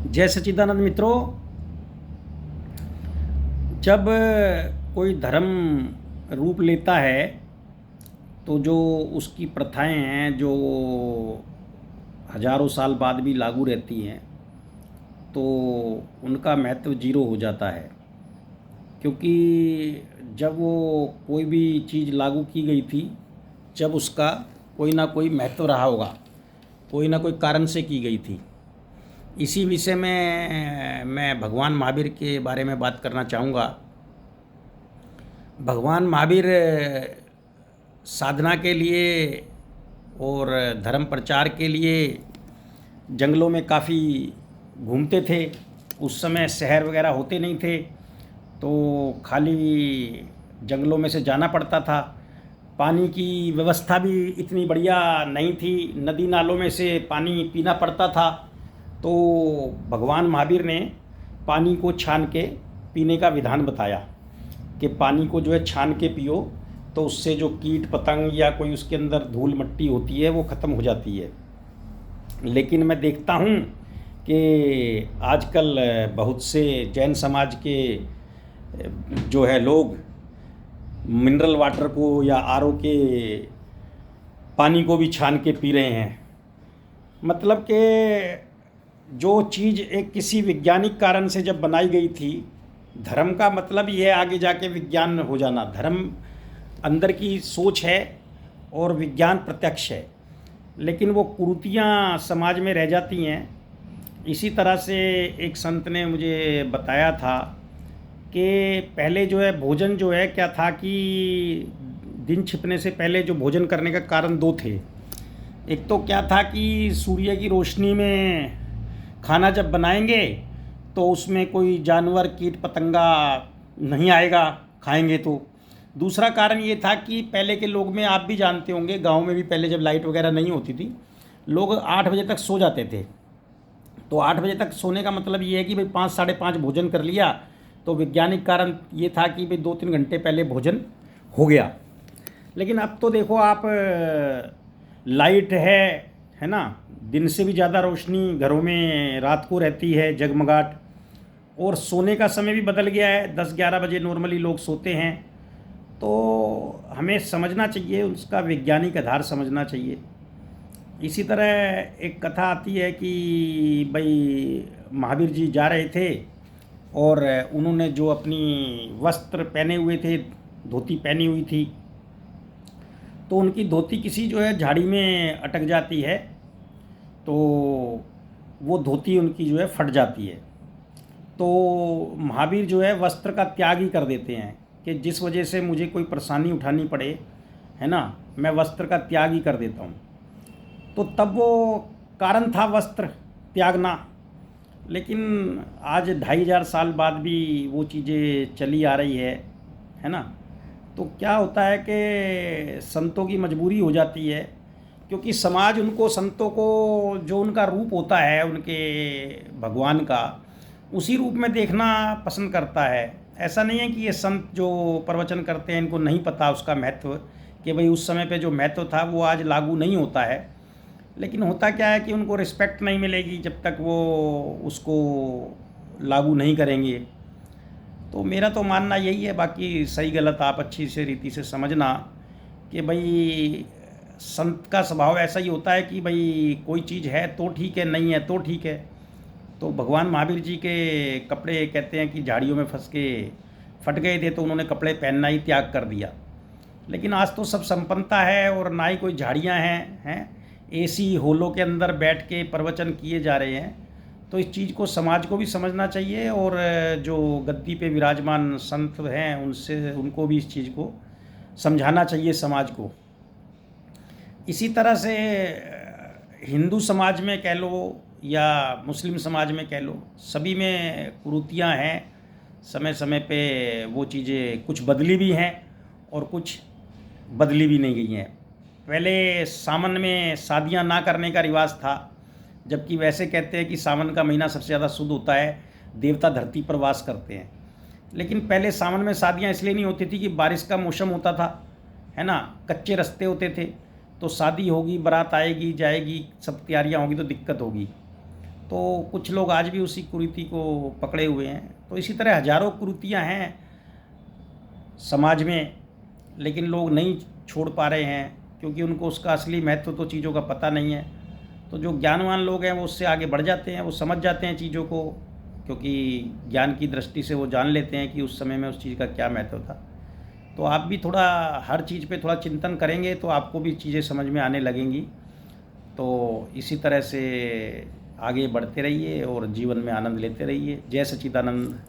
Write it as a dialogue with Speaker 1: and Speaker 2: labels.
Speaker 1: जय सच्चिदानंद मित्रों। जब कोई धर्म रूप लेता है तो जो उसकी प्रथाएं हैं जो हजारों साल बाद भी लागू रहती हैं तो उनका महत्व जीरो हो जाता है। क्योंकि जब वो कोई भी चीज़ लागू की गई थी, जब उसका कोई ना कोई महत्व रहा होगा, कोई ना कोई कारण से की गई थी। इसी विषय में मैं भगवान महावीर के बारे में बात करना चाहूँगा। भगवान महावीर साधना के लिए और धर्म प्रचार के लिए जंगलों में काफ़ी घूमते थे। उस समय शहर वगैरह होते नहीं थे, तो खाली जंगलों में से जाना पड़ता था। पानी की व्यवस्था भी इतनी बढ़िया नहीं थी, नदी नालों में से पानी पीना पड़ता था। तो भगवान महावीर ने पानी को छान के पीने का विधान बताया कि पानी को जो है छान के पियो, तो उससे जो कीट पतंग या कोई उसके अंदर धूल मिट्टी होती है वो ख़त्म हो जाती है। लेकिन मैं देखता हूँ कि आजकल बहुत से जैन समाज के जो है लोग मिनरल वाटर को या आरओ के पानी को भी छान के पी रहे हैं। मतलब कि जो चीज़ एक किसी वैज्ञानिक कारण से जब बनाई गई थी, धर्म का मतलब ये है आगे जाके विज्ञान हो जाना। धर्म अंदर की सोच है और विज्ञान प्रत्यक्ष है, लेकिन वो कुरीतियाँ समाज में रह जाती हैं। इसी तरह से एक संत ने मुझे बताया था कि पहले जो है भोजन जो है क्या था कि दिन छिपने से पहले जो भोजन करने का कारण दो थे। एक तो क्या था कि सूर्य की रोशनी में खाना जब बनाएंगे तो उसमें कोई जानवर कीट पतंगा नहीं आएगा खाएंगे तो। दूसरा कारण ये था कि पहले के लोग में, आप भी जानते होंगे, गांव में भी पहले जब लाइट वगैरह नहीं होती थी, लोग 8 बजे तक सो जाते थे। तो 8 बजे तक सोने का मतलब ये है कि भाई 5 साढ़े 5 भोजन कर लिया, तो वैज्ञानिक कारण ये था कि भाई 2-3 घंटे पहले भोजन हो गया। लेकिन अब तो देखो आप, लाइट है ना, दिन से भी ज़्यादा रोशनी घरों में रात को रहती है, जगमगाट। और सोने का समय भी बदल गया है, 10-11 बजे नॉर्मली लोग सोते हैं। तो हमें समझना चाहिए, उसका वैज्ञानिक आधार समझना चाहिए। इसी तरह एक कथा आती है कि भाई महावीर जी जा रहे थे और उन्होंने जो अपनी वस्त्र पहने हुए थे, धोती पहनी हुई थी, तो उनकी धोती किसी जो है झाड़ी में अटक जाती है, तो वो धोती उनकी जो है फट जाती है। तो महावीर जो है वस्त्र का त्याग ही कर देते हैं कि जिस वजह से मुझे कोई परेशानी उठानी पड़े, है ना, मैं वस्त्र का त्याग ही कर देता हूँ। तो तब वो कारण था वस्त्र त्यागना। लेकिन आज 2500 साल बाद भी वो चीज़ें चली आ रही है ना। तो क्या होता है कि संतों की मजबूरी हो जाती है, क्योंकि समाज उनको, संतों को जो उनका रूप होता है उनके भगवान का, उसी रूप में देखना पसंद करता है। ऐसा नहीं है कि ये संत जो प्रवचन करते हैं इनको नहीं पता उसका महत्व, कि भाई उस समय पे जो महत्व था वो आज लागू नहीं होता है। लेकिन होता क्या है कि उनको रिस्पेक्ट नहीं मिलेगी जब तक वो उसको लागू नहीं करेंगे। तो मेरा तो मानना यही है, बाकी सही गलत आप अच्छी से रीति से समझना कि भाई संत का स्वभाव ऐसा ही होता है कि भाई कोई चीज़ है तो ठीक है, नहीं है तो ठीक है। तो भगवान महावीर जी के कपड़े कहते हैं कि झाड़ियों में फंस के फट गए थे, तो उन्होंने कपड़े पहनना ही त्याग कर दिया। लेकिन आज तो सब संपन्नता है और ना ही कोई झाड़ियाँ हैं, एसी हॉलों के अंदर बैठ के प्रवचन किए जा रहे हैं। तो इस चीज़ को समाज को भी समझना चाहिए और जो गद्दी पे विराजमान संत हैं उनसे, उनको भी इस चीज़ को समझाना चाहिए समाज को। इसी तरह से हिंदू समाज में कह लो या मुस्लिम समाज में कह लो, सभी में कुरीतियाँ हैं। समय समय पे वो चीज़ें कुछ बदली भी हैं और कुछ बदली भी नहीं गई हैं। पहले सावन में शादियां ना करने का रिवाज था, जबकि वैसे कहते हैं कि सावन का महीना सबसे ज़्यादा शुद्ध होता है, देवता धरती पर वास करते हैं। लेकिन पहले सावन में शादियां इसलिए नहीं होती थी कि बारिश का मौसम होता था, है ना, कच्चे रास्ते होते थे, तो शादी होगी, बारात आएगी जाएगी, सब तैयारियां होगी तो दिक्कत होगी। तो कुछ लोग आज भी उसी कुरीति को पकड़े हुए हैं। तो इसी तरह हजारों कुरीतियाँ हैं समाज में, लेकिन लोग नहीं छोड़ पा रहे हैं क्योंकि उनको उसका असली महत्व तो चीज़ों का पता नहीं है। तो जो ज्ञानवान लोग हैं वो उससे आगे बढ़ जाते हैं, वो समझ जाते हैं चीज़ों को, क्योंकि ज्ञान की दृष्टि से वो जान लेते हैं कि उस समय में उस चीज़ का क्या महत्व था। तो आप भी थोड़ा हर चीज़ पे थोड़ा चिंतन करेंगे तो आपको भी चीज़ें समझ में आने लगेंगी। तो इसी तरह से आगे बढ़ते रहिए और जीवन में आनंद लेते रहिए। जय सच्चिदानंद।